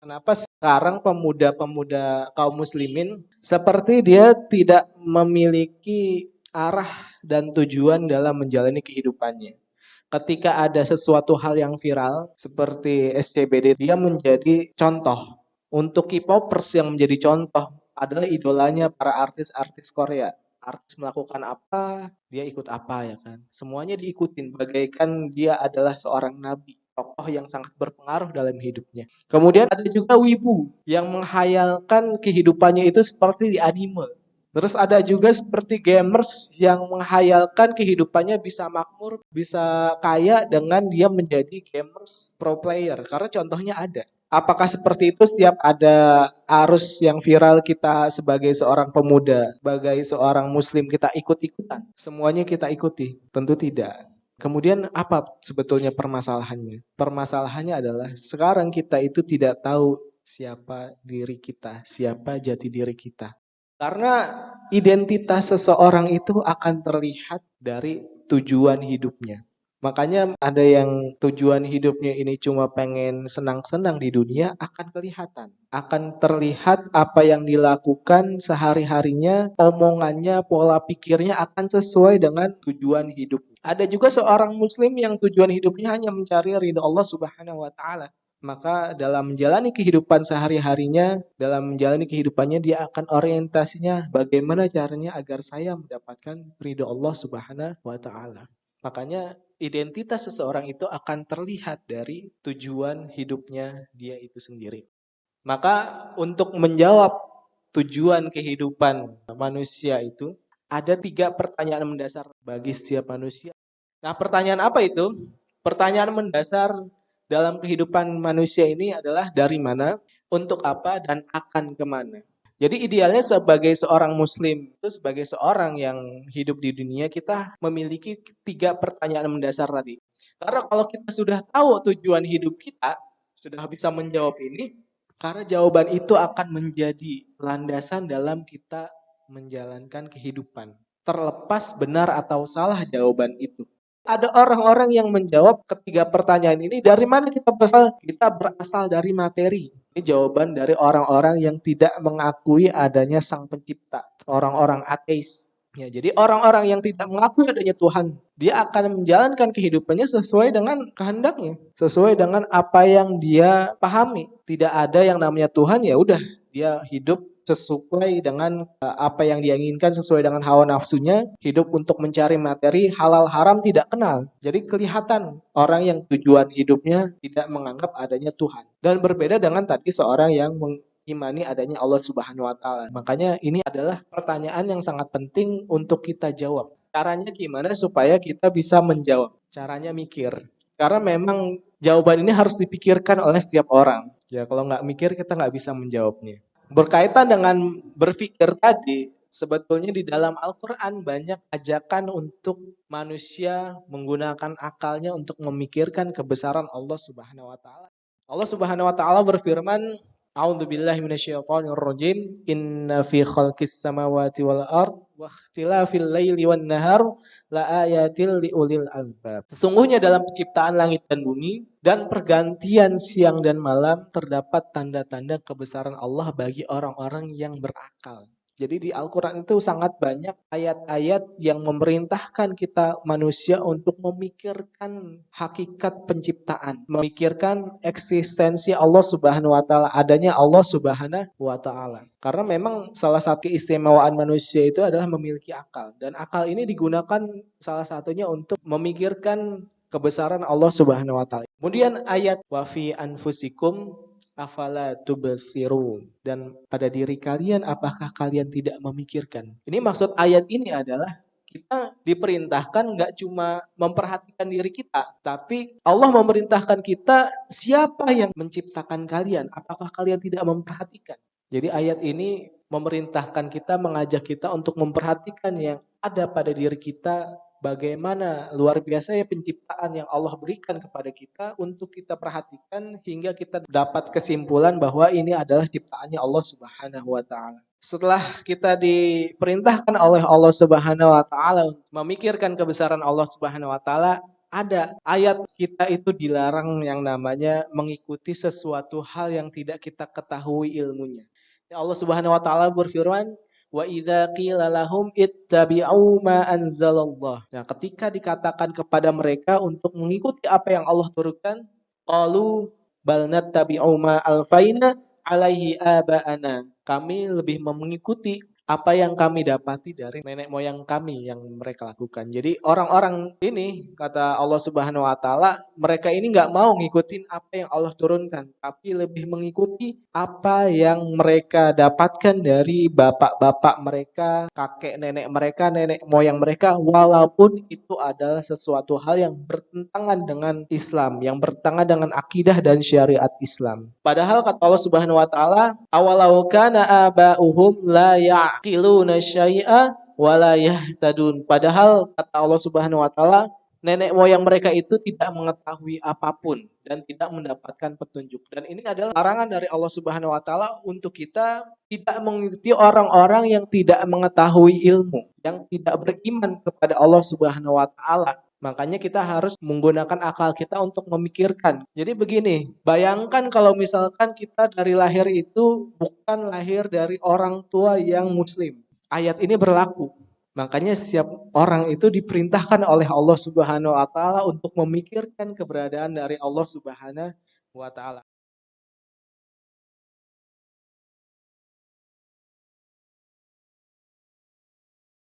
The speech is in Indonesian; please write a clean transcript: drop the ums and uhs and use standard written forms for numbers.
Kenapa sekarang pemuda-pemuda kaum muslimin seperti dia tidak memiliki arah dan tujuan dalam menjalani kehidupannya. Ketika ada sesuatu hal yang viral seperti SCBD, dia menjadi contoh. Untuk K-popers yang menjadi contoh adalah idolanya para artis-artis Korea. Artis melakukan apa, dia ikut apa ya kan. Semuanya diikutin bagaikan dia adalah seorang nabi, tokoh yang sangat berpengaruh dalam hidupnya. Kemudian ada juga wibu yang menghayalkan kehidupannya itu seperti di anime. Terus ada juga seperti gamers yang menghayalkan kehidupannya bisa makmur, bisa kaya dengan dia menjadi gamers pro player. Karena contohnya ada. Apakah seperti itu setiap ada arus yang viral kita sebagai seorang pemuda, sebagai seorang muslim kita ikut-ikutan? Semuanya kita ikuti? Tentu tidak. Kemudian apa sebetulnya permasalahannya? Permasalahannya adalah sekarang kita itu tidak tahu siapa diri kita, siapa jati diri kita. Karena identitas seseorang itu akan terlihat dari tujuan hidupnya. Makanya ada yang tujuan hidupnya ini cuma pengen senang-senang di dunia akan kelihatan. Akan terlihat apa yang dilakukan sehari-harinya, omongannya, pola pikirnya akan sesuai dengan tujuan hidup. Ada juga seorang muslim yang tujuan hidupnya hanya mencari ridha Allah Subhanahu wa taala. Maka dalam menjalani kehidupan sehari-harinya, dalam menjalani kehidupannya dia akan orientasinya bagaimana caranya agar saya mendapatkan ridho Allah Subhanahu wa taala. Makanya identitas seseorang itu akan terlihat dari tujuan hidupnya dia itu sendiri. Maka untuk menjawab tujuan kehidupan manusia itu ada 3 pertanyaan mendasar bagi setiap manusia. Nah, pertanyaan apa itu? Pertanyaan mendasar dalam kehidupan manusia ini adalah dari mana, untuk apa, dan akan kemana. Jadi idealnya sebagai seorang muslim, itu sebagai seorang yang hidup di dunia, kita memiliki 3 pertanyaan mendasar tadi. Karena kalau kita sudah tahu tujuan hidup kita, sudah bisa menjawab ini, karena jawaban itu akan menjadi landasan dalam kita menjalankan kehidupan. Terlepas benar atau salah jawaban itu. Ada orang-orang yang menjawab ketiga pertanyaan ini, dari mana kita berasal? Kita berasal dari materi. Ini jawaban dari orang-orang yang tidak mengakui adanya Sang Pencipta, orang-orang ateis. Ya, jadi orang-orang yang tidak mengakui adanya Tuhan, dia akan menjalankan kehidupannya sesuai dengan kehendaknya, sesuai dengan apa yang dia pahami. Tidak ada yang namanya Tuhan, ya udah, dia hidup sesuai dengan apa yang dia inginkan, sesuai dengan hawa nafsunya, hidup untuk mencari materi, halal haram tidak kenal. Jadi kelihatan orang yang tujuan hidupnya tidak menganggap adanya Tuhan. Dan berbeda dengan tadi seorang yang mengimani adanya Allah Subhanahu wa taala. Makanya ini adalah pertanyaan yang sangat penting untuk kita jawab. Caranya gimana supaya kita bisa menjawab? Caranya mikir. Karena memang jawaban ini harus dipikirkan oleh setiap orang. Ya kalau nggak mikir kita nggak bisa menjawabnya. Berkaitan dengan berpikir tadi, sebetulnya di dalam Al-Quran banyak ajakan untuk manusia menggunakan akalnya untuk memikirkan kebesaran Allah Subhanahu wa taala. Allah Subhanahu wa taala berfirman, A'udzubillahi minasyaitonirrajim. Inna fi khalqis samawati wal ard wa ikhtilafil laili wan nahar la ayatil liulil albab. Sesungguhnya dalam penciptaan langit dan bumi dan pergantian siang dan malam terdapat tanda-tanda kebesaran Allah bagi orang-orang yang berakal. Jadi di Al-Quran itu sangat banyak ayat-ayat yang memerintahkan kita manusia untuk memikirkan hakikat penciptaan. Memikirkan eksistensi Allah Subhanahu wa taala, adanya Allah Subhanahu wa taala. Karena memang salah satu keistimewaan manusia itu adalah memiliki akal. Dan akal ini digunakan salah satunya untuk memikirkan kebesaran Allah Subhanahu wa taala. Kemudian ayat wa fi anfusikum afala tubsirun, dan pada diri kalian apakah kalian tidak memikirkan. Ini maksud ayat ini adalah kita diperintahkan nggak cuma memperhatikan diri kita, tapi Allah memerintahkan kita siapa yang menciptakan kalian, apakah kalian tidak memperhatikan. Jadi ayat ini memerintahkan kita, mengajak kita untuk memperhatikan yang ada pada diri kita, bagaimana luar biasa ya penciptaan yang Allah berikan kepada kita untuk kita perhatikan hingga kita dapat kesimpulan bahwa ini adalah ciptaannya Allah Subhanahu wa taala. Setelah kita diperintahkan oleh Allah Subhanahu wa taala untuk memikirkan kebesaran Allah Subhanahu wa taala, ada ayat kita itu dilarang yang namanya mengikuti sesuatu hal yang tidak kita ketahui ilmunya. Ya Allah Subhanahu wa taala berfirman, "Wa idza qila lahum ittabi'u ma anzalallah." Nah, ketika dikatakan kepada mereka untuk mengikuti apa yang Allah turunkan, qalu bal nattabi'u ma alfaina alaihi aba'ana. Kami lebih mengikuti apa yang kami dapati dari nenek moyang kami yang mereka lakukan. Jadi orang-orang ini kata Allah Subhanahu wa taala, mereka ini nggak mau ngikutin apa yang Allah turunkan, tapi lebih mengikuti apa yang mereka dapatkan dari bapak-bapak mereka, kakek nenek moyang mereka, walaupun itu adalah sesuatu hal yang bertentangan dengan Islam, yang bertentangan dengan akidah dan syariat Islam. Padahal kata Allah Subhanahu wa taala, awalau kana aba'uhum la ya'qiluna syai'a wa la yahtadun. Padahal kata Allah Subhanahu wa taala, nenek moyang mereka itu tidak mengetahui apapun dan tidak mendapatkan petunjuk. Dan ini adalah larangan dari Allah Subhanahu wa taala untuk kita tidak mengikuti orang-orang yang tidak mengetahui ilmu, yang tidak beriman kepada Allah Subhanahu wa taala. Makanya kita harus menggunakan akal kita untuk memikirkan. Jadi begini, bayangkan kalau misalkan kita dari lahir itu bukan lahir dari orang tua yang muslim. Ayat ini berlaku. Makanya setiap orang itu diperintahkan oleh Allah Subhanahu wa taala untuk memikirkan keberadaan dari Allah Subhanahu wa taala.